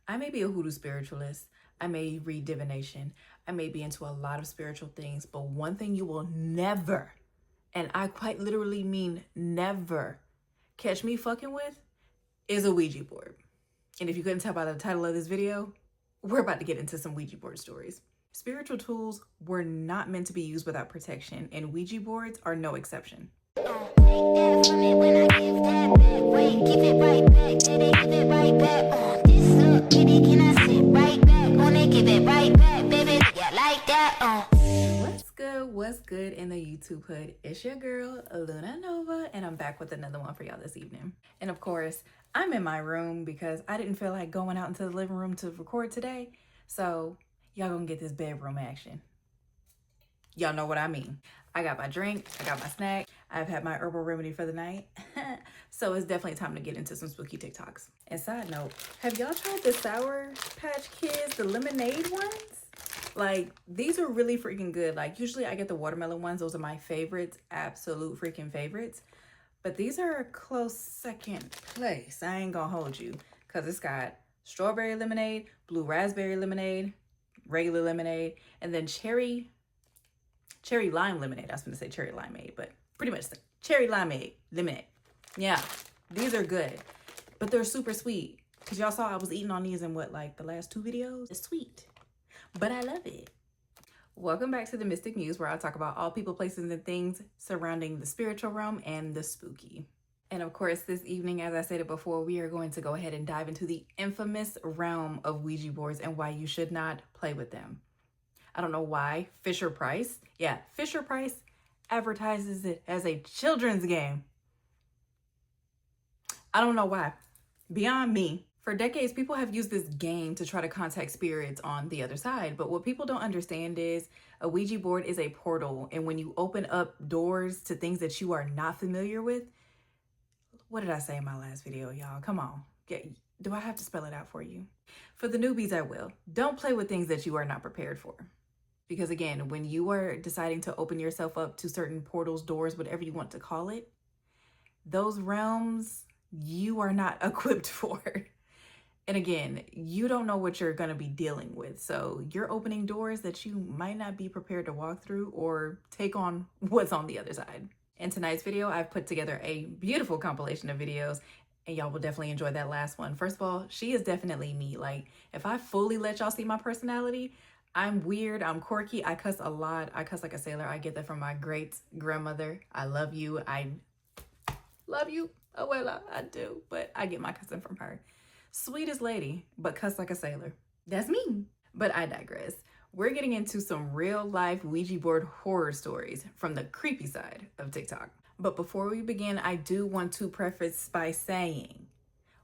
I may be a hoodoo spiritualist. I may read divination. I may be into a lot of spiritual things, but one thing you will never, and I quite literally mean never, catch me fucking with is a Ouija board. And if you couldn't tell by the title of this video, we're about to get into some Ouija board stories. Spiritual tools were not meant to be used without protection, and Ouija boards are no exception. What's good in the YouTube hood? It's your girl, Luna Nova, and I'm back with another one for y'all this evening. And of course, I'm in my room because I didn't feel like going out into the living room to record today. So y'all gonna get this bedroom action. Y'all know what I mean. I got my drink, I got my snack, I've had my herbal remedy for the night. So it's definitely time to get into some spooky TikToks. And side note, have y'all tried the Sour Patch Kids, the lemonade ones? Like, these are really freaking good. Like, usually I get the watermelon ones. Those are my favorites, absolute freaking favorites. But these are a close second place. I ain't gonna hold you, because it's got strawberry lemonade, blue raspberry lemonade, regular lemonade, and then cherry lime lemonade. I was gonna say cherry limeade, but pretty much cherry limeade lemonade. Yeah, these are good, but they're super sweet. Because y'all saw I was eating on these in what, like the last 2 videos? It's sweet, but I love it. Welcome back to the Mystic Muse, where I talk about all people, places, and things surrounding the spiritual realm and the spooky. And of course, this evening, as I stated before, we are going to go ahead and dive into the infamous realm of Ouija boards and why you should not play with them. I don't know why Fisher-Price advertises it as a children's game. I don't know why. Beyond me. For decades, people have used this game to try to contact spirits on the other side. But what people don't understand is a Ouija board is a portal. And when you open up doors to things that you are not familiar with, what did I say in my last video, y'all? Come on. Do I have to spell it out for you? For the newbies, I will. Don't play with things that you are not prepared for. Because again, when you are deciding to open yourself up to certain portals, doors, whatever you want to call it, those realms you are not equipped for. And again, you don't know what you're going to be dealing with. So you're opening doors that you might not be prepared to walk through or take on what's on the other side. In tonight's video, I've put together a beautiful compilation of videos, and y'all will definitely enjoy that last one. First of all, she is definitely me. Like, if I fully let y'all see my personality, I'm weird, I'm quirky, I cuss a lot, I cuss like a sailor. I get that from my great grandmother. I love you, abuela, I do, but I get my cussing from her. Sweetest lady, but cuss like a sailor. That's me. But I digress. We're getting into some real life Ouija board horror stories from the creepy side of TikTok. But before we begin, I do want to preface by saying,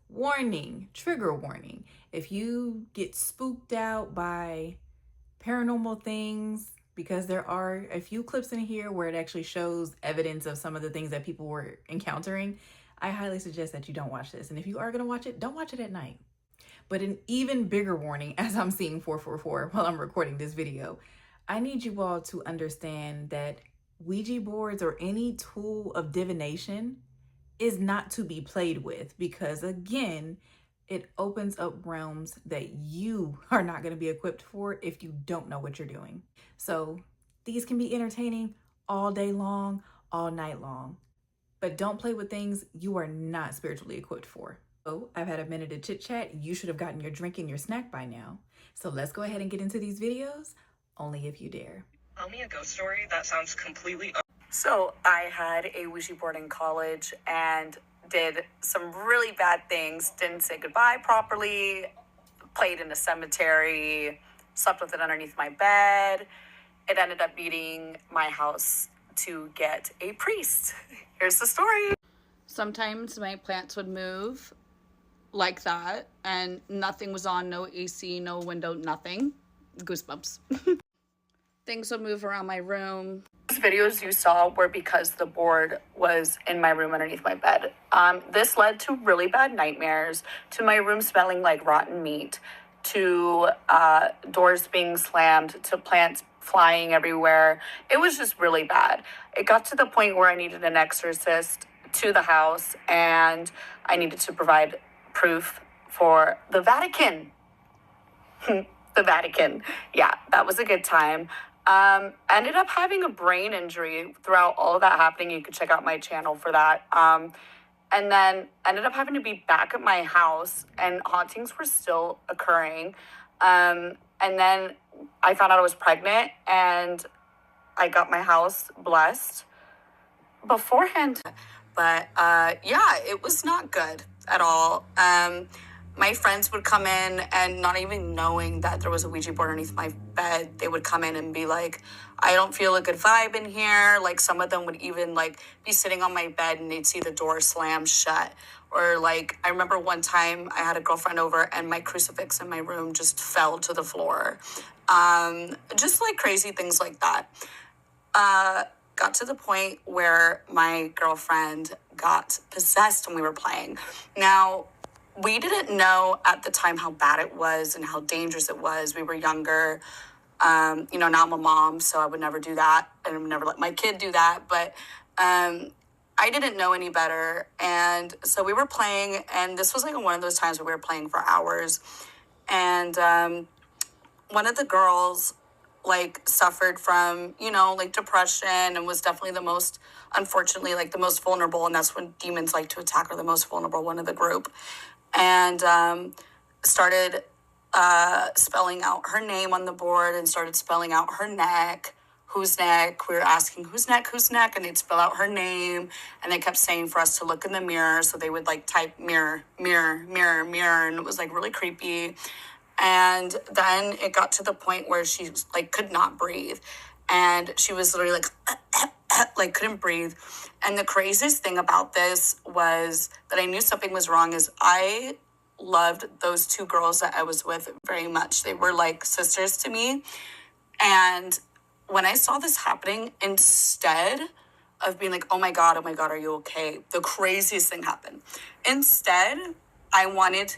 warning, trigger warning. If you get spooked out by paranormal things, because there are a few clips in here where it actually shows evidence of some of the things that people were encountering, I highly suggest that you don't watch this. And if you are going to watch it, don't watch it at night. But an even bigger warning, as I'm seeing 444 while I'm recording this video, I need you all to understand that Ouija boards or any tool of divination is not to be played with, because again, it opens up realms that you are not going to be equipped for if you don't know what you're doing. So these can be entertaining all day long, all night long. But don't play with things you are not spiritually equipped for. So I've had a minute to chit chat. You should have gotten your drink and your snack by now. So let's go ahead and get into these videos, only if you dare. Tell me a ghost story that sounds completely... So I had a Ouija board in college and did some really bad things. Didn't say goodbye properly, played in a cemetery, slept with it underneath my bed. It ended up needing my house to get a priest. Here's the story. Sometimes my plants would move like that and nothing was on, no AC, no window, nothing. Goosebumps. Things would move around my room. Those videos you saw were because the board was in my room underneath my bed. This led to really bad nightmares, to my room smelling like rotten meat, to doors being slammed, to plants flying everywhere. It was just really bad. It got to the point where I needed an exorcist to the house, and I needed to provide proof for the Vatican the Vatican. Yeah, that was a good time. Ended up having a brain injury throughout all of that happening. You could check out my channel for that. And then ended up having to be back at my house, and hauntings were still occurring. And then I found out I was pregnant, and I got my house blessed beforehand. But yeah, it was not good at all. My friends would come in, and not even knowing that there was a Ouija board underneath my bed, they would come in and be like, I don't feel a good vibe in here. Like, some of them would even like be sitting on my bed and they'd see the door slam shut. Or like, I remember one time I had a girlfriend over and my crucifix in my room just fell to the floor. Just like crazy things like that. Got to the point where my girlfriend got possessed when we were playing. Now, we didn't know at the time how bad it was and how dangerous it was. We were younger. Now I'm a mom, so I would never do that. And I would never let my kid do that. But I didn't know any better. And so we were playing, and this was like one of those times where we were playing for hours. And one of the girls like suffered from, like depression, and was definitely unfortunately, like the most vulnerable. And that's when demons like to attack her, the most vulnerable one of the group. And started spelling out her name on the board and started spelling out her neck. Whose neck? We were asking whose neck, and they'd spell out her name, and they kept saying for us to look in the mirror. So they would like type mirror, mirror, mirror, mirror, and it was like really creepy. And then it got to the point where she like could not breathe, and she was literally like couldn't breathe. And the craziest thing about this was that I knew something was wrong. Is I loved those two girls that I was with very much. They were like sisters to me. And when I saw this happening, instead of being like, oh my God, are you okay? The craziest thing happened. Instead, I wanted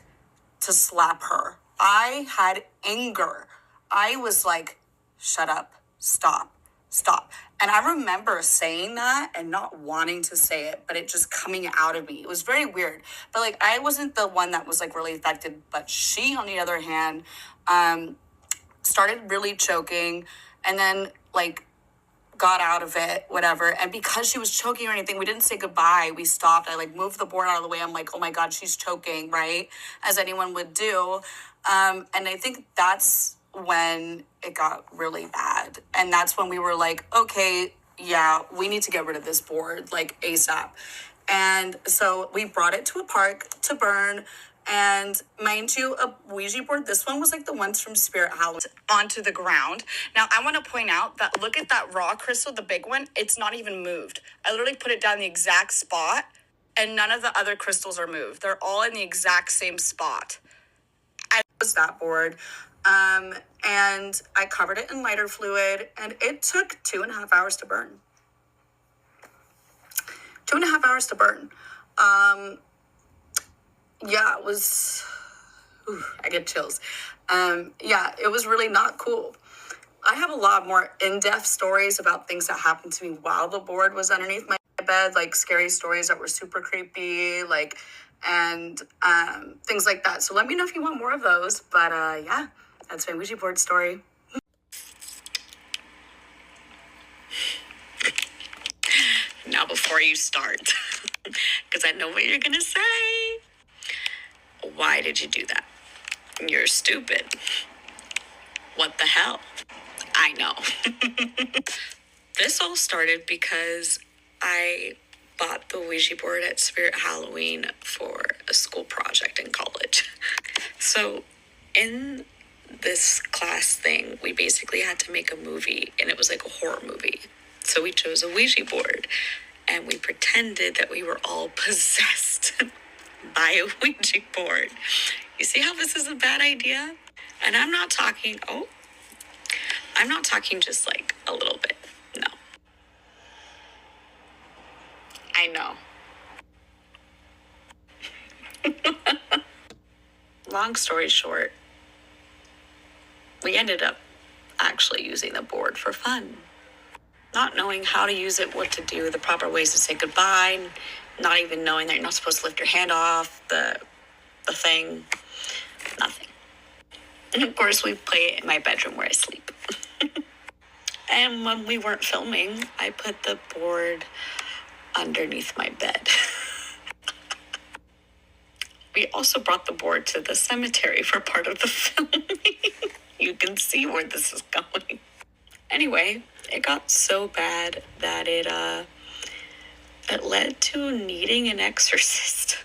to slap her. I had anger. I was like, shut up, stop. And I remember saying that and not wanting to say it, but it just coming out of me. It was very weird. But like, I wasn't the one that was like really affected, but she, on the other hand, started really choking, and then like got out of it, whatever. And because she was choking or anything, we didn't say goodbye. We stopped. I like moved the board out of the way. I'm like, oh my God, she's choking, right? As anyone would do. And I think that's when it got really bad. And that's when we were like, okay, yeah, we need to get rid of this board, like ASAP. And so we brought it to a park to burn. And mind you, a Ouija board, this one was like the ones from Spirit Halloween, onto the ground. Now, I want to point out that look at that raw crystal, the big one, it's not even moved. I literally put it down the exact spot, and none of the other crystals are moved. They're all in the exact same spot. I was that board. And I covered it in lighter fluid, and it took 2.5 hours to burn. 2.5 hours to burn. Yeah, it was, I get chills. Yeah, it was really not cool. I have a lot more in-depth stories about things that happened to me while the board was underneath my bed, like scary stories that were super creepy, like, and things like that. So let me know if you want more of those. But yeah, that's my Ouija board story. Now, before you start, because I know what you're going to say. Why did you do that? You're stupid. What the hell? I know. This all started because I bought the Ouija board at Spirit Halloween for a school project in college. So in this class thing, we basically had to make a movie, and it was like a horror movie. So we chose a Ouija board, and we pretended that we were all possessed by a Ouija board. You see how this is a bad idea? And I'm not talking just like a little bit. No. I know. Long story short, we ended up actually using the board for fun. Not knowing how to use it, what to do, the proper ways to say goodbye, not even knowing that you're not supposed to lift your hand off the thing, nothing. And of course, we play it in my bedroom where I sleep. And when we weren't filming, I put the board underneath my bed. We also brought the board to the cemetery for part of the filming. You can see where this is going. Anyway, it got so bad that it led to needing an exorcist.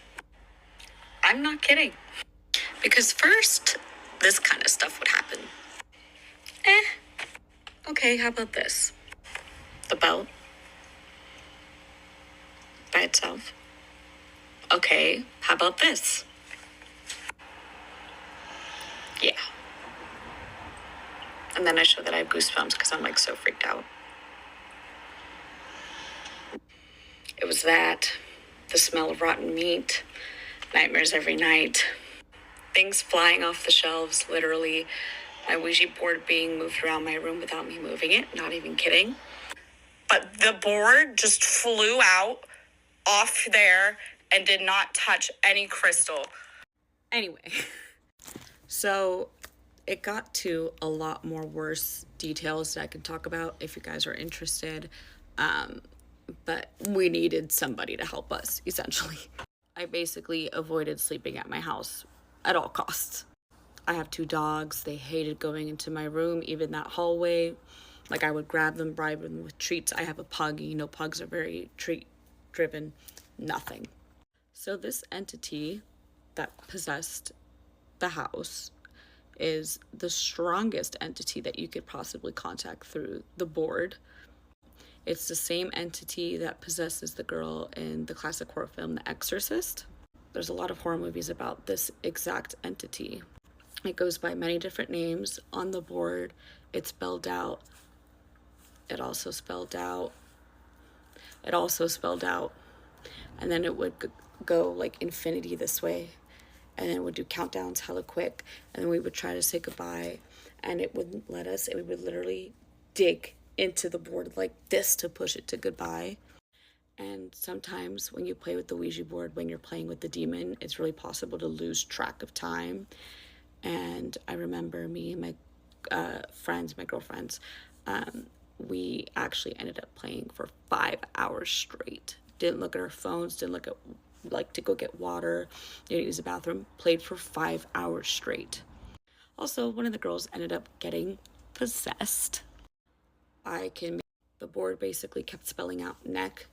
I'm not kidding. Because first, this kind of stuff would happen. Okay, how about this? The belt by itself. Okay, how about this? Yeah. And then I show that I have goosebumps because I'm like so freaked out. It was that, the smell of rotten meat, nightmares every night, things flying off the shelves, literally, my Ouija board being moved around my room without me moving it, not even kidding. But the board just flew out off there and did not touch any crystal. Anyway, so it got to a lot more worse details that I can talk about if you guys are interested. But we needed somebody to help us, essentially. I basically avoided sleeping at my house at all costs. I have 2 dogs. They hated going into my room, even that hallway. Like, I would grab them, bribe them with treats. I have a pug. You know, pugs are very treat-driven. Nothing. So this entity that possessed the house is the strongest entity that you could possibly contact through the board. It's the same entity that possesses the girl in the classic horror film, The Exorcist. There's a lot of horror movies about this exact entity. It goes by many different names. On the board, it's spelled out. It also spelled out. And then it would go like infinity this way. And then it would do countdowns hella quick. And then we would try to say goodbye. And it wouldn't let us. We would literally dig into the board like this to push it to goodbye. And sometimes when you play with the Ouija board, when you're playing with the demon, it's really possible to lose track of time. And I remember me and my girlfriends, we actually ended up playing for 5 hours straight. Didn't look at our phones, didn't look at, like, to go get water, didn't use the bathroom, played for 5 hours straight. Also, one of the girls ended up getting possessed. The board basically kept spelling out neck,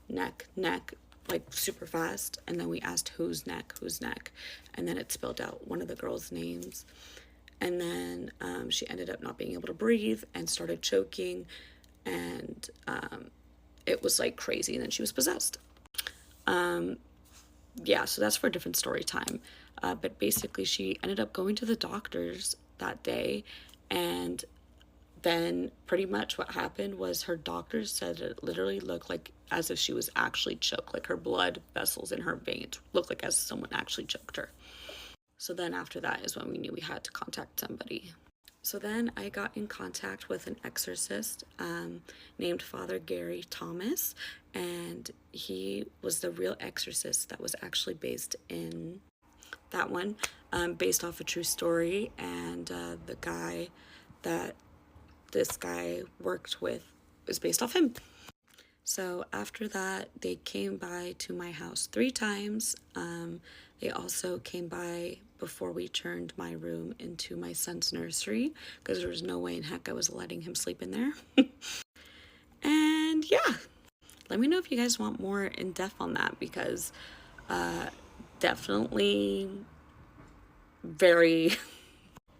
like super fast. And then we asked whose neck. And then it spelled out one of the girls' names. And then she ended up not being able to breathe and started choking. And it was like crazy. And then she was possessed. Yeah, so that's for a different story time. But basically she ended up going to the doctors that day, and then pretty much what happened was her doctors said it literally looked like as if she was actually choked, like her blood vessels in her veins looked like as someone actually choked her. So then after that is when we knew we had to contact somebody. So then I got in contact with an exorcist named Father Gary Thomas, and he was the real exorcist that was actually based in that one, based off a true story, and the guy that this guy worked with is based off him. So after that, they came by to my house 3 times. They also came by before we turned my room into my son's nursery, because there was no way in heck I was letting him sleep in there. And yeah, let me know if you guys want more in depth on that, because definitely very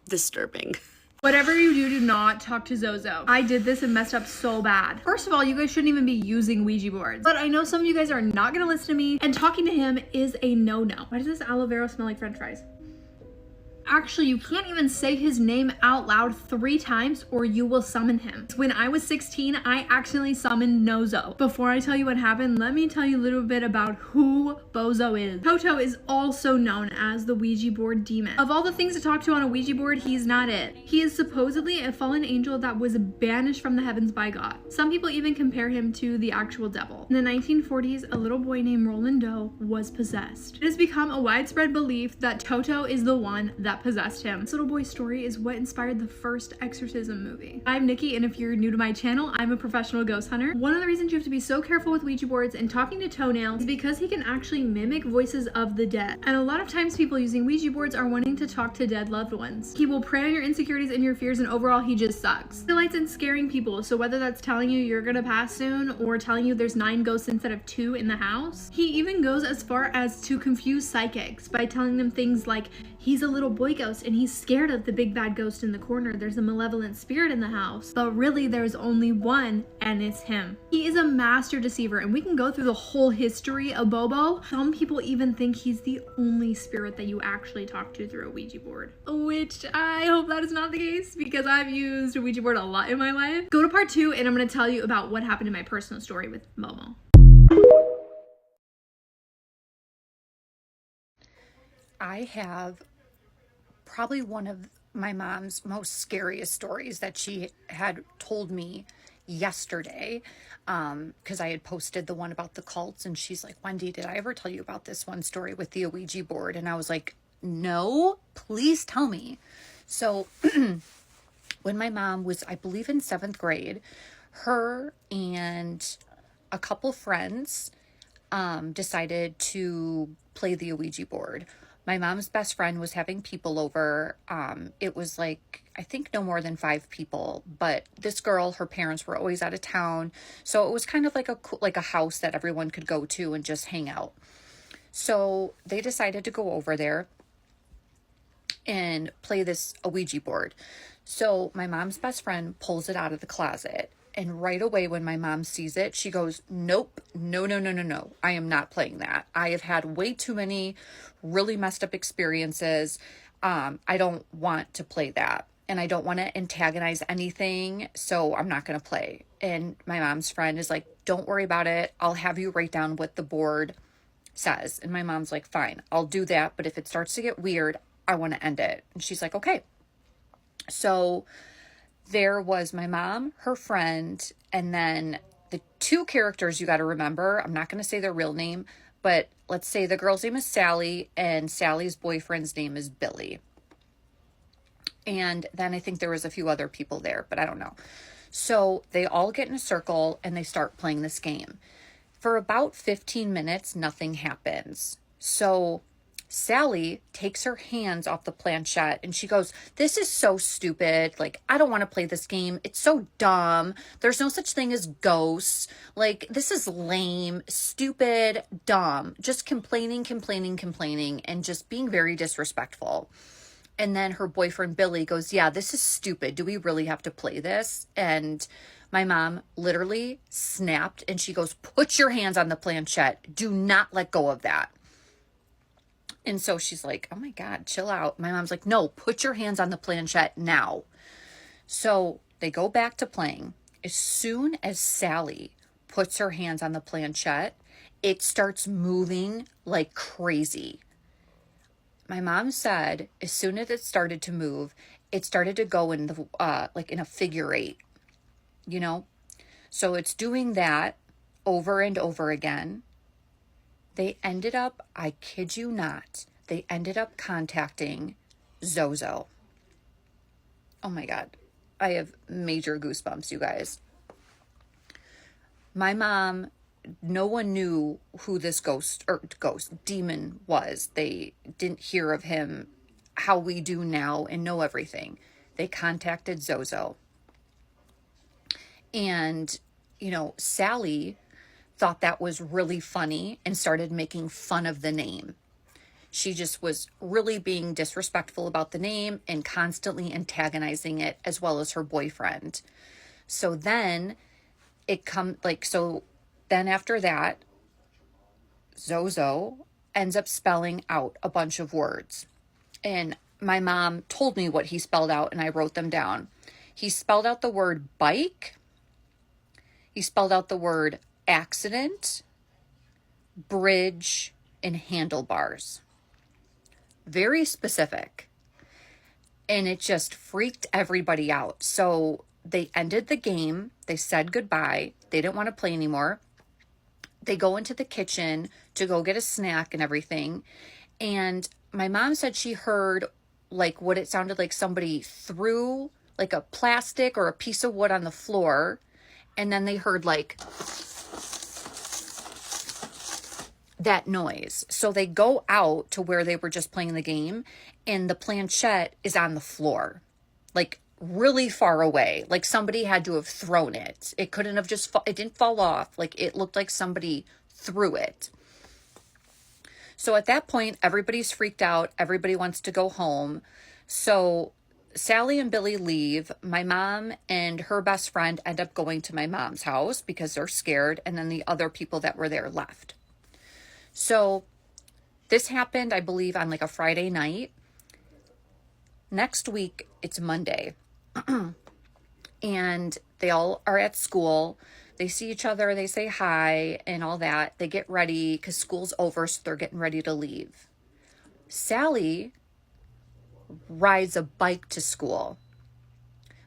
disturbing. Whatever you do, do not talk to Zozo. I did this and messed up so bad. First of all, you guys shouldn't even be using Ouija boards. But I know some of you guys are not gonna listen to me, and talking to him is a no-no. Why does this aloe vera smell like french fries? Actually, you can't even say his name out loud 3 times or you will summon him. When I was 16, I accidentally summoned Nozo. Before I tell you what happened, let me tell you a little bit about who Bozo is. Toto is also known as the Ouija board demon. Of all the things to talk to on a Ouija board, he's not it. He is supposedly a fallen angel that was banished from the heavens by God. Some people even compare him to the actual devil. In the 1940s, a little boy named Roland Doe was possessed. It has become a widespread belief that Toto is the one that that possessed him. This little boy's story is what inspired the first exorcism movie. I'm Nikki, and if you're new to my channel, I'm a professional ghost hunter. One of the reasons you have to be so careful with Ouija boards and talking to toenails is because he can actually mimic voices of the dead. And a lot of times people using Ouija boards are wanting to talk to dead loved ones. He will prey on your insecurities and your fears, and overall he just sucks. He delights in scaring people, so whether that's telling you you're gonna pass soon or telling you there's 9 ghosts instead of 2 in the house. He even goes as far as to confuse psychics by telling them things like he's a little boy ghost and he's scared of the big bad ghost in the corner. There's a malevolent spirit in the house, but really there's only one, and it's him. He is a master deceiver, and we can go through the whole history of Bobo. Some people even think he's the only spirit that you actually talk to through a Ouija board, which I hope that is not the case because I've used a Ouija board a lot in my life. Go to part 2 and I'm going to tell you about what happened in my personal story with Momo. I have probably one of my mom's most scariest stories that she had told me yesterday, because I had posted the one about the cults, and she's like, Wendy, did I ever tell you about this one story with the Ouija board? And I was like, no, please tell me. So when my mom was, I believe, in 7th grade, her and a couple friends decided to play the Ouija board. My mom's best friend was having people over. It was like, I think no more than 5 people, but this girl, her parents were always out of town. So it was kind of like a house that everyone could go to and just hang out. So they decided to go over there and play this Ouija board. So my mom's best friend pulls it out of the closet. And right away when my mom sees it, she goes, nope, no. I am not playing that. I have had way too many really messed up experiences. I don't want to play that. And I don't want to antagonize anything. So I'm not going to play. And my mom's friend is like, don't worry about it. I'll have you write down what the board says. And my mom's like, fine, I'll do that. But if it starts to get weird, I want to end it. And she's like, okay. So there was my mom, her friend, and then the 2 characters you got to remember. I'm not going to say their real name, but let's say the girl's name is Sally and Sally's boyfriend's name is Billy. And then I think there was a few other people there, but I don't know. So they all get in a circle and they start playing this game. For about 15 minutes, nothing happens. So Sally takes her hands off the planchette and she goes, this is so stupid. Like, I don't want to play this game. It's so dumb. There's no such thing as ghosts. Like, this is lame, stupid, dumb. Just complaining, and just being very disrespectful. And then her boyfriend, Billy, goes, yeah, this is stupid. Do we really have to play this? And my mom literally snapped and she goes, put your hands on the planchette. Do not let go of that. And so she's like, oh my God, chill out. My mom's like, no, put your hands on the planchette now. So they go back to playing. As soon as Sally puts her hands on the planchette, it starts moving like crazy. My mom said as soon as it started to move, it started to go in the like in a figure 8, you know? So it's doing that over and over again. They ended up, I kid you not, they ended up contacting Zozo. Oh my God. I have major goosebumps, you guys. My mom, no one knew who this demon was. They didn't hear of him how we do now and know everything. They contacted Zozo. And, you know, Sally thought that was really funny and started making fun of the name. She just was really being disrespectful about the name and constantly antagonizing it, as well as her boyfriend. So then then after that, Zozo ends up spelling out a bunch of words. And my mom told me what he spelled out and I wrote them down. He spelled out the word bike. He spelled out the word accident, bridge, and handlebars. Very specific. And it just freaked everybody out. So they ended the game. They said goodbye. They didn't want to play anymore. They go into the kitchen to go get a snack and everything. And my mom said she heard like what it sounded like somebody threw like a plastic or a piece of wood on the floor, and then they heard like that noise. So they go out to where they were just playing the game, and the planchette is on the floor, like really far away. Like somebody had to have thrown it. It couldn't have just, it didn't fall off. Like it looked like somebody threw it. So at that point, everybody's freaked out. Everybody wants to go home. So Sally and Billy leave. My mom and her best friend end up going to my mom's house because they're scared. And then the other people that were there left. So this happened, I believe, on like a Friday night. Next week, it's Monday. And they all are at school. They see each other, they say hi and all that. They get ready because school's over, so they're getting ready to leave. Sally rides a bike to school.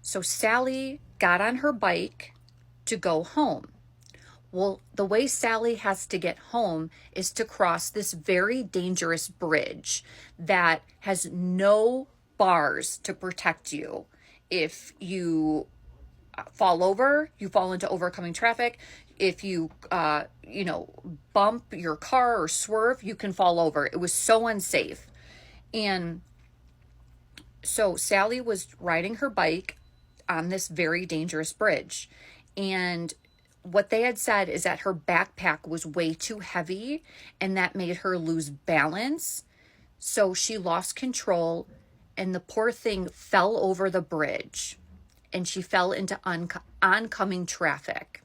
So Sally got on her bike to go home. Well, the way Sally has to get home is to cross this very dangerous bridge that has no bars to protect you. If you fall over, you fall into overcoming traffic. If you, bump your car or swerve, you can fall over. It was so unsafe. And so Sally was riding her bike on this very dangerous bridge. And what they had said is that her backpack was way too heavy and that made her lose balance. So she lost control and the poor thing fell over the bridge and she fell into oncoming traffic.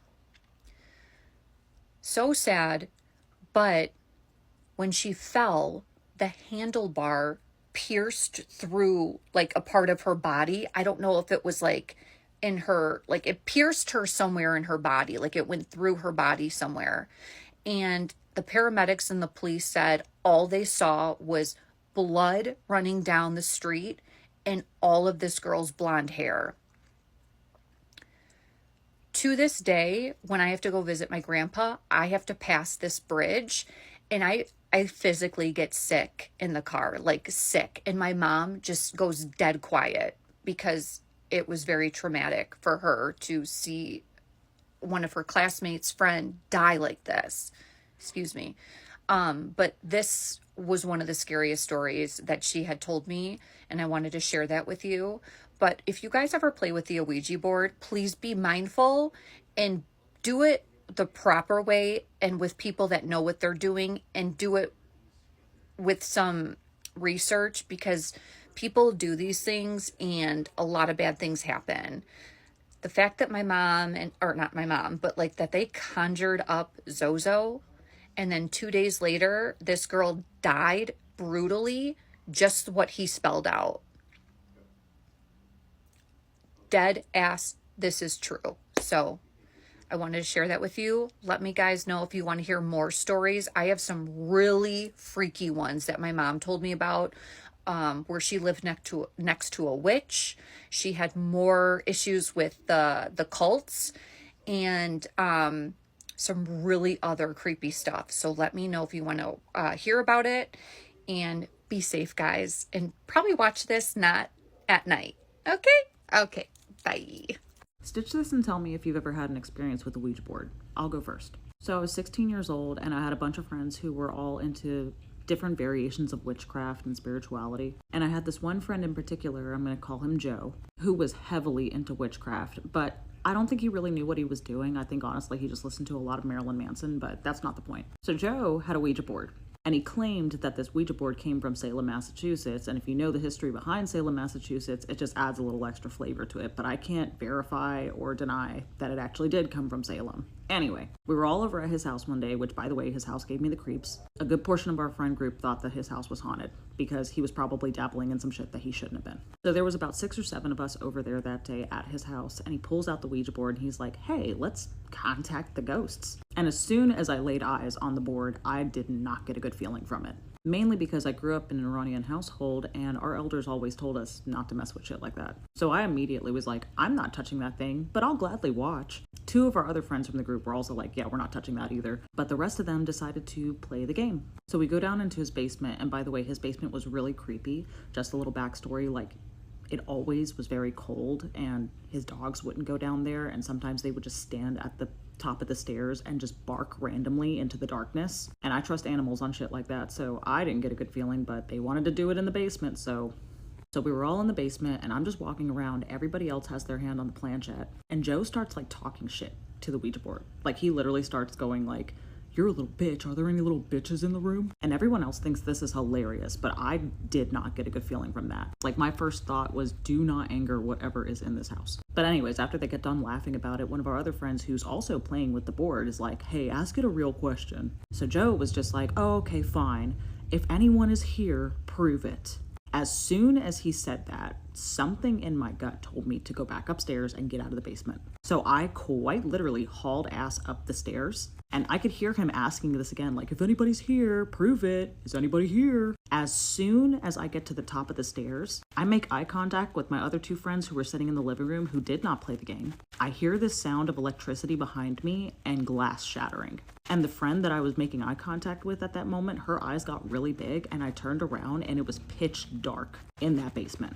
So sad, but when she fell, the handlebar pierced through like a part of her body. I don't know if it was like in her, like it pierced her somewhere in her body, like it went through her body somewhere. And the paramedics and the police said all they saw was blood running down the street and all of this girl's blonde hair. To this day, when I have to go visit my grandpa, I have to pass this bridge and I physically get sick in the car, like sick. And my mom just goes dead quiet because it was very traumatic for her to see one of her classmates' friend die like this. Excuse me. But this was one of the scariest stories that she had told me, and I wanted to share that with you. But if you guys ever play with the Ouija board, please be mindful and do it the proper way and with people that know what they're doing, and do it with some research, because people do these things and a lot of bad things happen. The fact that my mom, or not my mom, but like that they conjured up Zozo, and then 2 days later, this girl died brutally, just what he spelled out. Dead ass, this is true. So I wanted to share that with you. Let me guys know if you want to hear more stories. I have some really freaky ones that my mom told me about, where she lived next to a witch. She had more issues with the cults and some really other creepy stuff. So let me know if you want to hear about it, and be safe, guys, and probably watch this not at night. Okay, bye. Stitch this and tell me if you've ever had an experience with the Ouija board. I'll go first. So I was 16 years old and I had a bunch of friends who were all into different variations of witchcraft and spirituality. And I had this one friend in particular, I'm going to call him Joe, who was heavily into witchcraft, but I don't think he really knew what he was doing. I think honestly he just listened to a lot of Marilyn Manson, but that's not the point. So Joe had a Ouija board. And he claimed that this Ouija board came from Salem, Massachusetts. And if you know the history behind Salem, Massachusetts, it just adds a little extra flavor to it. But I can't verify or deny that it actually did come from Salem. Anyway, we were all over at his house one day, which, by the way, his house gave me the creeps. A good portion of our friend group thought that his house was haunted because he was probably dabbling in some shit that he shouldn't have been. So there was about 6 or 7 of us over there that day at his house, and he pulls out the Ouija board and he's like, hey, let's contact the ghosts. And as soon as I laid eyes on the board, I did not get a good feeling from it. mainly because I grew up in an Iranian household and our elders always told us not to mess with shit like that. So I immediately was like, I'm not touching that thing, but I'll gladly watch. Two of our other friends from the group were also like, yeah, we're not touching that either. But the rest of them decided to play the game. So we go down into his basement, and by the way, his basement was really creepy. Just a little backstory, like, it always was very cold and his dogs wouldn't go down there, and sometimes they would just stand at the top of the stairs and just bark randomly into the darkness. And I trust animals on shit like that, so I didn't get a good feeling, but they wanted to do it in the basement, so we were all in the basement, and I'm just walking around. Everybody else has their hand on the planchette, and Joe starts like talking shit to the Ouija board. Like, he literally starts going like, "You're a little bitch. Are there any little bitches in the room?" And everyone else thinks this is hilarious, but I did not get a good feeling from that. Like, my first thought was, do not anger whatever is in this house. But anyways, after they get done laughing about it, one of our other friends who's also playing with the board is like, "Hey, ask it a real question." So Joe was just like, "Oh, okay, fine. If anyone is here, prove it." As soon as he said that, something in my gut told me to go back upstairs and get out of the basement. So I quite literally hauled ass up the stairs, and I could hear him asking this again, like, "If anybody's here, prove it. Is anybody here?" As soon as I get to the top of the stairs, I make eye contact with my other two friends who were sitting in the living room who did not play the game. I hear this sound of electricity behind me and glass shattering. And the friend that I was making eye contact with at that moment, her eyes got really big, and I turned around and it was pitch dark in that basement.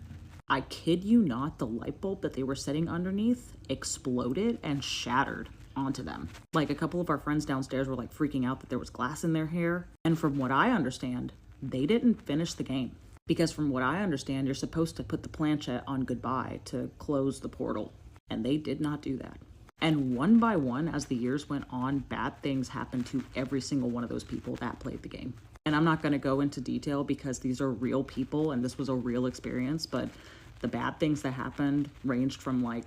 I kid you not, the light bulb that they were sitting underneath exploded and shattered onto them. Like, a couple of our friends downstairs were like freaking out that there was glass in their hair. And from what I understand, they didn't finish the game. Because from what I understand, you're supposed to put the planchette on goodbye to close the portal. And they did not do that. And one by one, as the years went on, bad things happened to every single one of those people that played the game. And I'm not going to go into detail because these are real people and this was a real experience, but the bad things that happened ranged from like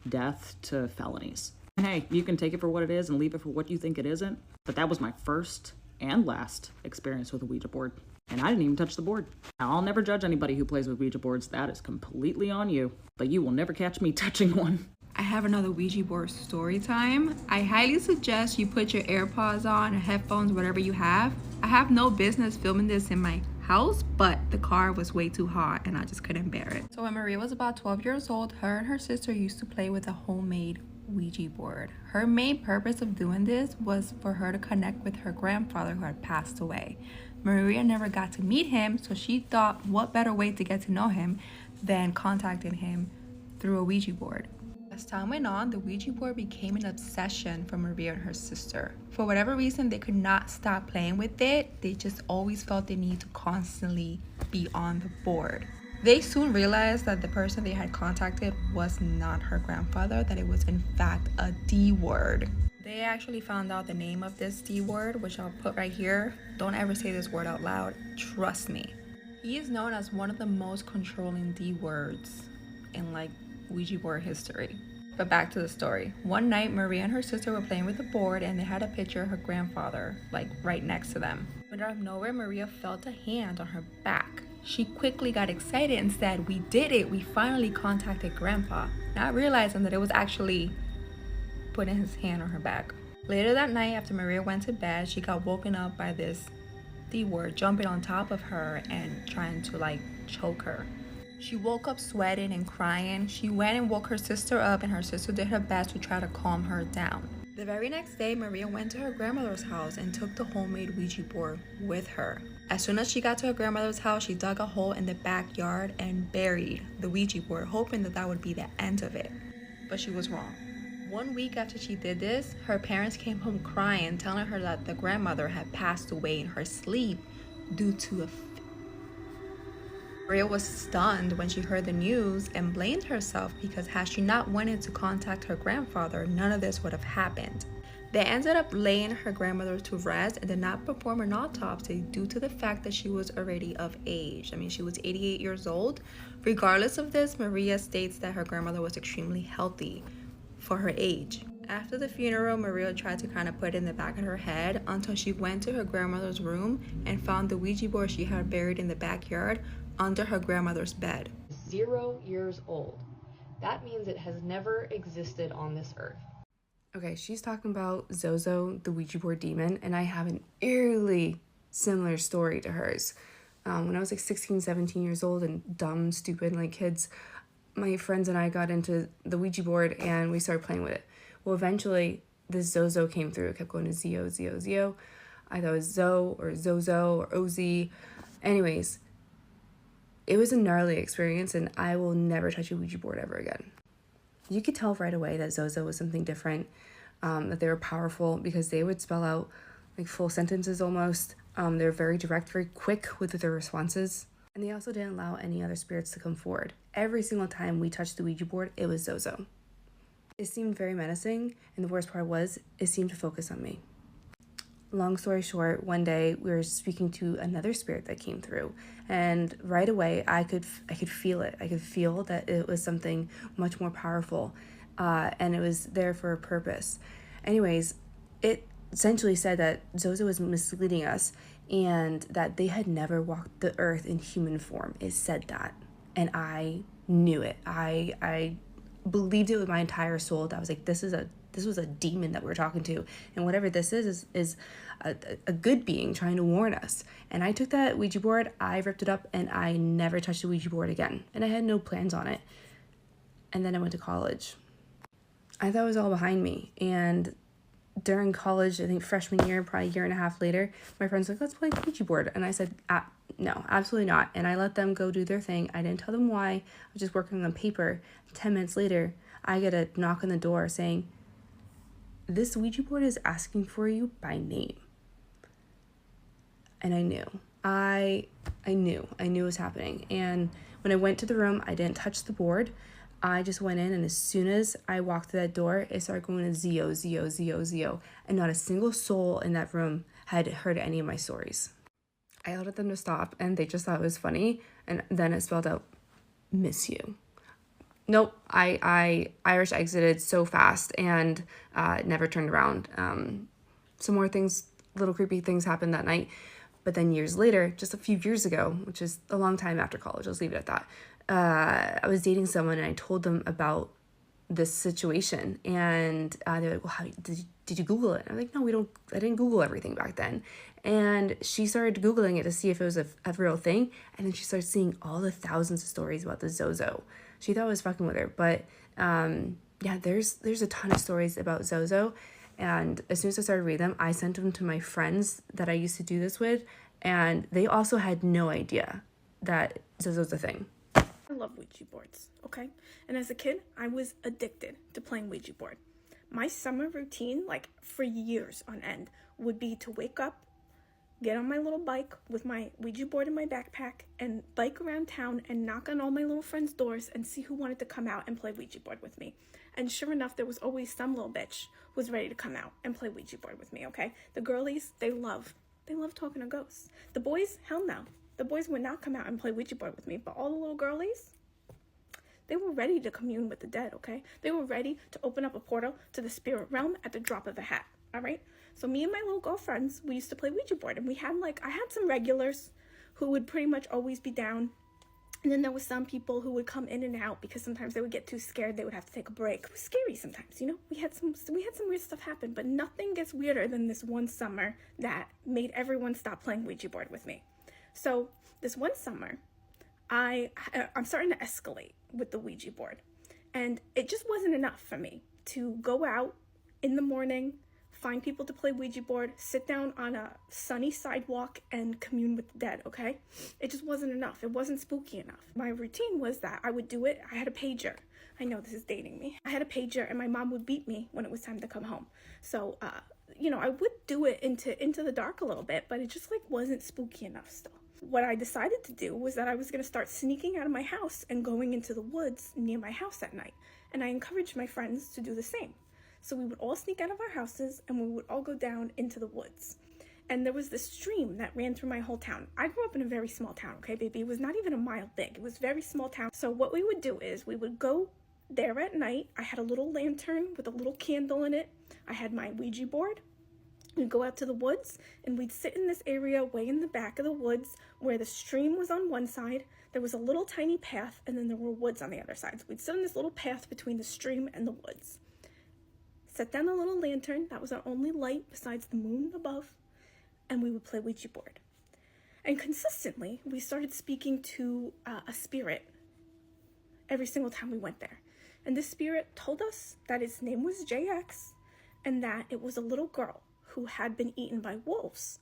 death to felonies. And hey, you can take it for what it is and leave it for what you think it isn't. But that was my first and last experience with a Ouija board. And I didn't even touch the board. Now, I'll never judge anybody who plays with Ouija boards. That is completely on you. But you will never catch me touching one. I have another Ouija board story time. I highly suggest you put your AirPods on or headphones, whatever you have. I have no business filming this in my house, but the car was way too hot and I just couldn't bear it. So when Maria was about 12 years old, her and her sister used to play with a homemade Ouija board. Her main purpose of doing this was for her to connect with her grandfather who had passed away. Maria never got to meet him, so she thought what better way to get to know him than contacting him through a Ouija board. As time went on, the Ouija board became an obsession for Maria and her sister. For whatever reason, they could not stop playing with it. They just always felt the need to constantly be on the board. They soon realized that the person they had contacted was not her grandfather, that it was in fact a D word. They actually found out the name of this D word, which I'll put right here. Don't ever say this word out loud, trust me. He is known as one of the most controlling D words in like Ouija board history. But back to the story. One night, Maria and her sister were playing with the board and they had a picture of her grandfather, like right next to them. But out of nowhere, Maria felt a hand on her back. She quickly got excited and said, "We did it, we finally contacted Grandpa," not realizing that it was actually putting his hand on her back. Later that night, after Maria went to bed, she got woken up by this D word jumping on top of her and trying to like choke her. She woke up sweating and crying. She went and woke her sister up, and her sister did her best to try to calm her down. The very next day, Maria went to her grandmother's house and took the homemade Ouija board with her. As soon as she got to her grandmother's house, she dug a hole in the backyard and buried the Ouija board, hoping that that would be the end of it. But she was wrong. 1 week after she did this, her parents came home crying, telling her that the grandmother had passed away in her sleep due to a Maria was stunned when she heard the news and blamed herself because had she not wanted to contact her grandfather, none of this would have happened. They ended up laying her grandmother to rest and did not perform an autopsy due to the fact that she was already of age. I mean, she was 88 years old. Regardless of this, Maria states that her grandmother was extremely healthy for her age. After the funeral, Maria tried to kind of put it in the back of her head until she went to her grandmother's room and found the Ouija board she had buried in the backyard under her grandmother's bed. 0 years old. That means it has never existed on this earth. Okay, she's talking about Zozo, the Ouija board demon, and I have an eerily similar story to hers. When I was like 16, 17 years old and dumb, stupid, like kids, my friends and I got into the Ouija board and we started playing with it. Well, eventually this Zozo came through. It kept going to Zio, Zio, Zio. I thought it was Zo or Zozo or OZ. Anyways, it was a gnarly experience and I will never touch a Ouija board ever again. You could tell right away that Zozo was something different, that they were powerful because they would spell out like full sentences almost. They were very direct, very quick with their responses. And they also didn't allow any other spirits to come forward. Every single time we touched the Ouija board, it was Zozo. It seemed very menacing, and the worst part was, it seemed to focus on me. Long story short, one day we were speaking to another spirit that came through, and right away I could feel it. I could feel that it was something much more powerful, and it was there for a purpose. Anyways, it essentially said that Zozo was misleading us and that they had never walked the earth in human form. It said that, and I knew it. I believed it with my entire soul. That I was like, this was a demon that we're talking to, and whatever this is a good being trying to warn us. And I took that Ouija board, I ripped it up, and I never touched the Ouija board again, and I had no plans on it. And then I went to college. I thought it was all behind me, and during college, I think freshman year, probably a year and a half later, my friends were like, let's play Ouija board. And I said, no, absolutely not. And I let them go do their thing. I didn't tell them why. I was just working on paper. 10 minutes later, I get a knock on the door saying, this Ouija board is asking for you by name. And I knew. I knew it was happening. And when I went to the room, I didn't touch the board. I just went in, and as soon as I walked through that door, it started going to Zio, Zio, Zio, Zio. And not a single soul in that room had heard any of my stories. I yelled at them to stop, and they just thought it was funny. And then it spelled out, miss you. Nope, I Irish exited so fast and never turned around. Some more things, little creepy things happened that night. But then years later, just a few years ago, which is a long time after college, let's leave it at that, I was dating someone and I told them about this situation, and they're like, well, how did you Google it? And I'm like, no, I didn't Google everything back then. And she started Googling it to see if it was a real thing, and then she started seeing all the thousands of stories about the Zozo. She thought I was fucking with her, but yeah, there's a ton of stories about Zozo, and as soon as I started reading them, I sent them to my friends that I used to do this with, and they also had no idea that Zozo's a thing. I love Ouija boards, okay? And as a kid, I was addicted to playing Ouija board. My summer routine, like for years on end, would be to wake up, get on my little bike with my Ouija board in my backpack, and bike around town and knock on all my little friends' doors and see who wanted to come out and play Ouija board with me. And sure enough, there was always some little bitch who was ready to come out and play Ouija board with me, okay? The girlies, they love talking to ghosts. The boys, hell no. The boys would not come out and play Ouija board with me, but all the little girlies, they were ready to commune with the dead, okay? They were ready to open up a portal to the spirit realm at the drop of a hat, all right? So me and my little girlfriends, we used to play Ouija board, and I had some regulars who would pretty much always be down. And then there was some people who would come in and out because sometimes they would get too scared. They would have to take a break. It was scary sometimes, you know? We had some weird stuff happen, but nothing gets weirder than this one summer that made everyone stop playing Ouija board with me. So this one summer, I'm starting to escalate with the Ouija board. And it just wasn't enough for me to go out in the morning, find people to play Ouija board, sit down on a sunny sidewalk and commune with the dead, okay? It just wasn't enough. It wasn't spooky enough. My routine was that I would do it. I had a pager. I know this is dating me. I had a pager, and my mom would beat me when it was time to come home. So, I would do it into the dark a little bit, but it just wasn't spooky enough still. What I decided to do was that I was going to start sneaking out of my house and going into the woods near my house at night. And I encouraged my friends to do the same. So we would all sneak out of our houses and we would all go down into the woods. And there was this stream that ran through my whole town. I grew up in a very small town, okay, baby? It was not even a mile big. It was a very small town. So what we would do is we would go there at night. I had a little lantern with a little candle in it. I had my Ouija board. We'd go out to the woods and we'd sit in this area way in the back of the woods where the stream was on one side. There was a little tiny path, and then there were woods on the other side. So we'd sit in this little path between the stream and the woods. Set down a little lantern. That was our only light besides the moon above. And we would play Ouija board. And consistently, we started speaking to a spirit every single time we went there. And this spirit told us that its name was JX and that it was a little girl who had been eaten by wolves,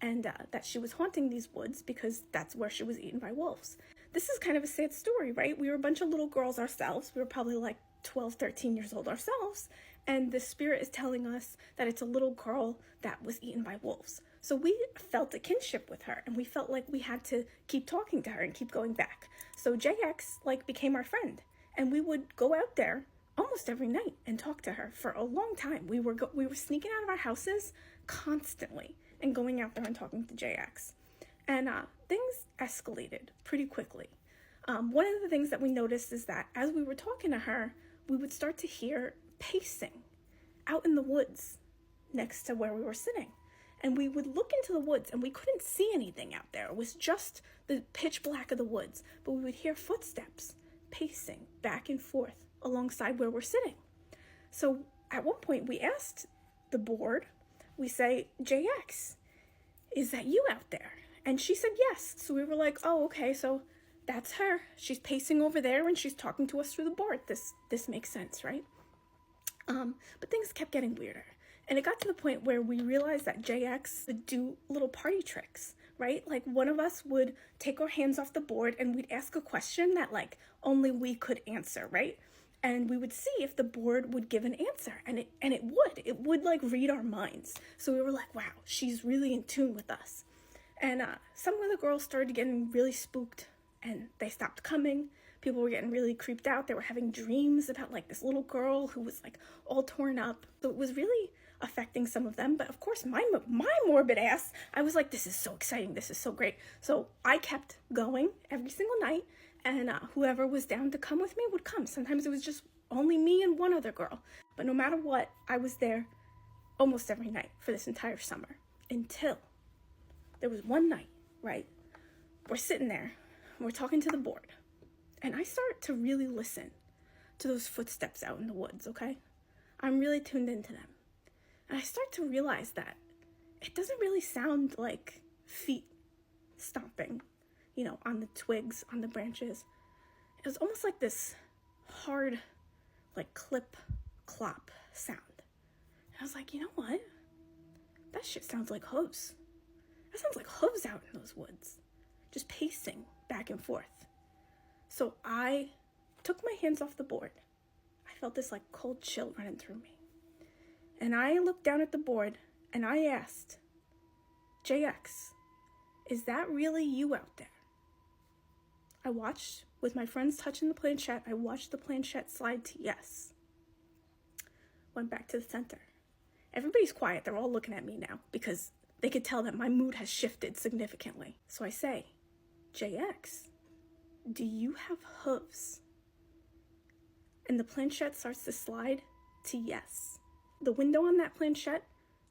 and that she was haunting these woods because that's where she was eaten by wolves. This is kind of a sad story, right? We were a bunch of little girls ourselves. We were probably like 12, 13 years old ourselves. And the spirit is telling us that it's a little girl that was eaten by wolves. So we felt a kinship with her, and we felt like we had to keep talking to her and keep going back. So JX became our friend, and we would go out there almost every night and talk to her for a long time. We were sneaking out of our houses constantly and going out there and talking to JX. And things escalated pretty quickly. One of the things that we noticed is that as we were talking to her, we would start to hear pacing out in the woods next to where we were sitting. And we would look into the woods and we couldn't see anything out there. It was just the pitch black of the woods. But we would hear footsteps pacing back and forth alongside where we're sitting. So at one point we asked the board, we say, JX, is that you out there? And she said yes. So we were like, oh, okay, so that's her. She's pacing over there and she's talking to us through the board. This makes sense, right? But things kept getting weirder. And it got to the point where we realized that JX would do little party tricks, right? Like one of us would take our hands off the board and we'd ask a question that only we could answer, right? And we would see if the board would give an answer, and it would read our minds. So we were like, wow, she's really in tune with us. And some of the girls started getting really spooked and they stopped coming. People were getting really creeped out. They were having dreams about this little girl who was all torn up. So it was really affecting some of them. But of course, my morbid ass, I was like, this is so exciting. This is so great. So I kept going every single night, and whoever was down to come with me would come. Sometimes it was just only me and one other girl. But no matter what, I was there almost every night for this entire summer, until there was one night, right? We're sitting there, we're talking to the board, and I start to really listen to those footsteps out in the woods, okay? I'm really tuned into them. And I start to realize that it doesn't really sound like feet stomping, on the twigs, on the branches. It was almost like this hard, clip, clop sound. And I was like, you know what? That shit sounds like hooves. That sounds like hooves out in those woods, just pacing back and forth. So I took my hands off the board. I felt this cold chill running through me. And I looked down at the board and I asked, JX, is that really you out there? I watched, with my friends touching the planchette, I watched the planchette slide to yes. Went back to the center. Everybody's quiet. They're all looking at me now because they could tell that my mood has shifted significantly. So I say, JX, do you have hooves? And the planchette starts to slide to yes. The window on that planchette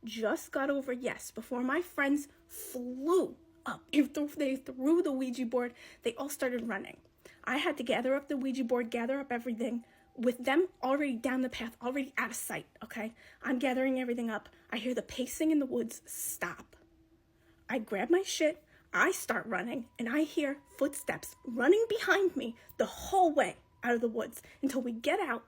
just got over yes before my friends flew up. They threw the Ouija board. They all started running. I had to gather up the Ouija board, gather up everything. With them already down the path, already out of sight, okay? I'm gathering everything up. I hear the pacing in the woods stop. I grab my shit, I start running, and I hear footsteps running behind me the whole way out of the woods until we get out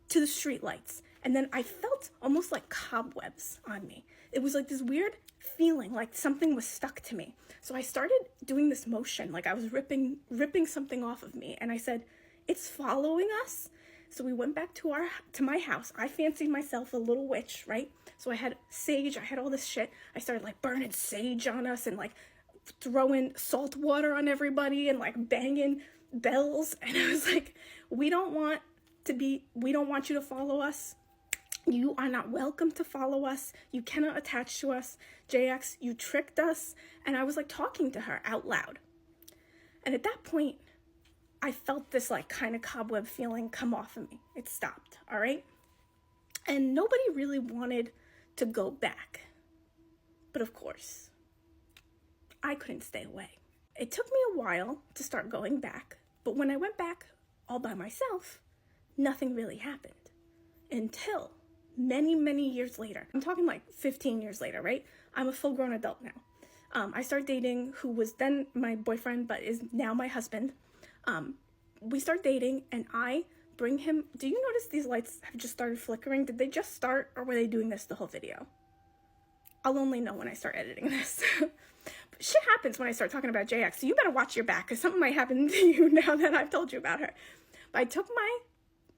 to the streetlights. And then I felt almost like cobwebs on me. It was this weird feeling like something was stuck to me. So I started doing this motion, like I was ripping something off of me. And I said, it's following us. So we went back to my house. I fancied myself a little witch, right? So I had sage, I had all this shit. I started burning sage on us and throwing salt water on everybody and banging bells. And I was like, we don't want you to follow us. You are not welcome to follow us. You cannot attach to us. JX, you tricked us. And I was talking to her out loud. And at that point, I felt this kind of cobweb feeling come off of me. It stopped, all right? And nobody really wanted to go back. But of course, I couldn't stay away. It took me a while to start going back. But when I went back all by myself, nothing really happened. Until many, many years later. I'm talking 15 years later, right? I'm a full-grown adult now. I started dating who was then my boyfriend but is now my husband. We start dating and I bring him. Do you notice these lights have just started flickering? Did they just start or were they doing this the whole video? I'll only know when I start editing this. But shit happens when I start talking about JX, so you better watch your back because something might happen to you now that I've told you about her. But I took my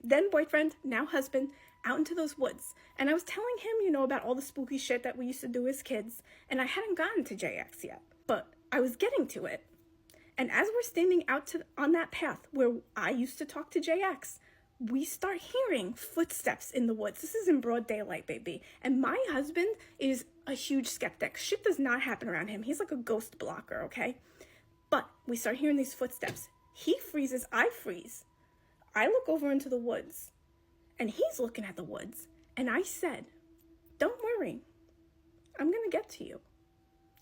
then boyfriend, now husband, out into those woods. And I was telling him, about all the spooky shit that we used to do as kids. And I hadn't gotten to JX yet, but I was getting to it. And as we're standing on that path where I used to talk to JX, we start hearing footsteps in the woods. This is in broad daylight, baby. And my husband is a huge skeptic. Shit does not happen around him. He's like a ghost blocker, okay? But we start hearing these footsteps. He freezes, I freeze. I look over into the woods, and he's looking at the woods. And I said, don't worry, I'm gonna get to you.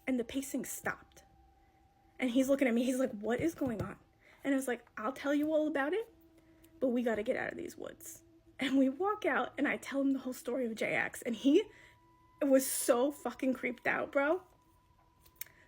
And the pacing stopped. And he's looking at me, he's like, what is going on? And I was like, I'll tell you all about it, but we gotta get out of these woods. And we walk out, and I tell him the whole story of JX, and he was so fucking creeped out, bro.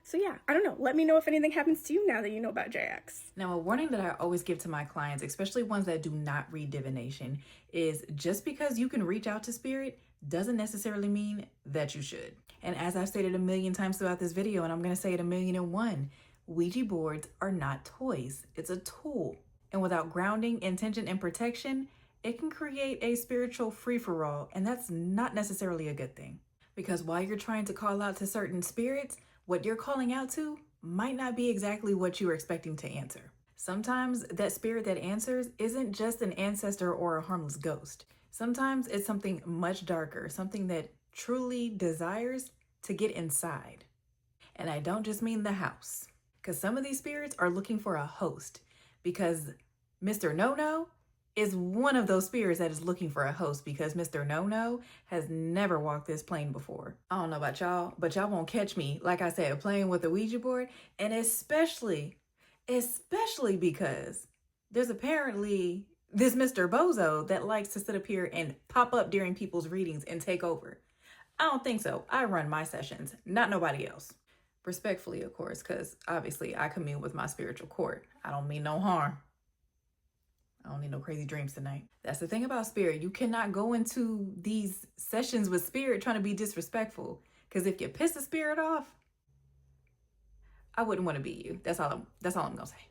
So yeah, I don't know. Let me know if anything happens to you now that you know about JX. Now, a warning that I always give to my clients, especially ones that do not read divination, is just because you can reach out to spirit doesn't necessarily mean that you should. And as I've stated a million times throughout this video, and I'm going to say it 1,000,001, Ouija boards are not toys. It's a tool. And without grounding, intention, and protection, it can create a spiritual free-for-all, and that's not necessarily a good thing. Because while you're trying to call out to certain spirits, what you're calling out to might not be exactly what you were expecting to answer. Sometimes that spirit that answers isn't just an ancestor or a harmless ghost. Sometimes it's something much darker, something that truly desires to get inside. And I don't just mean the house, because some of these spirits are looking for a host, because Mr. No-No is one of those spirits that is looking for a host, because Mr. No-No has never walked this plane before. I don't know about y'all, but y'all won't catch me, like I said, playing with a Ouija board, and especially because there's apparently this Mr. Bozo that likes to sit up here and pop up during people's readings and take over. I don't think so. I run my sessions, not nobody else. Respectfully, of course, because obviously I commune with my spiritual court. I don't mean no harm. I don't need no crazy dreams tonight. That's the thing about spirit. You cannot go into these sessions with spirit trying to be disrespectful. Because if you piss the spirit off, I wouldn't want to be you. That's all I'm gonna say.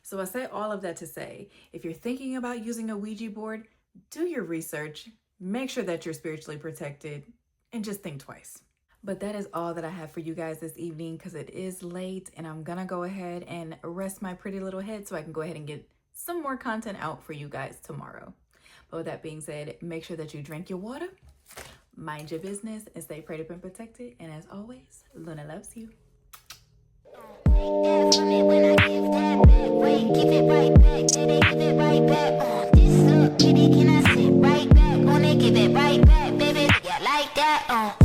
So I say all of that to say, if you're thinking about using a Ouija board, do your research, make sure that you're spiritually protected, and just think twice. But that is all that I have for you guys this evening, because it is late and I'm gonna go ahead and rest my pretty little head so I can go ahead and get some more content out for you guys tomorrow. But with that being said, make sure that you drink your water, mind your business, and stay prayed up and protected. And as always, Luna loves you. When I give that back, wait, give it right back. Did they give it right back? This up, baby, can I sit right back? Wanna give it right back, baby? Yeah, like that.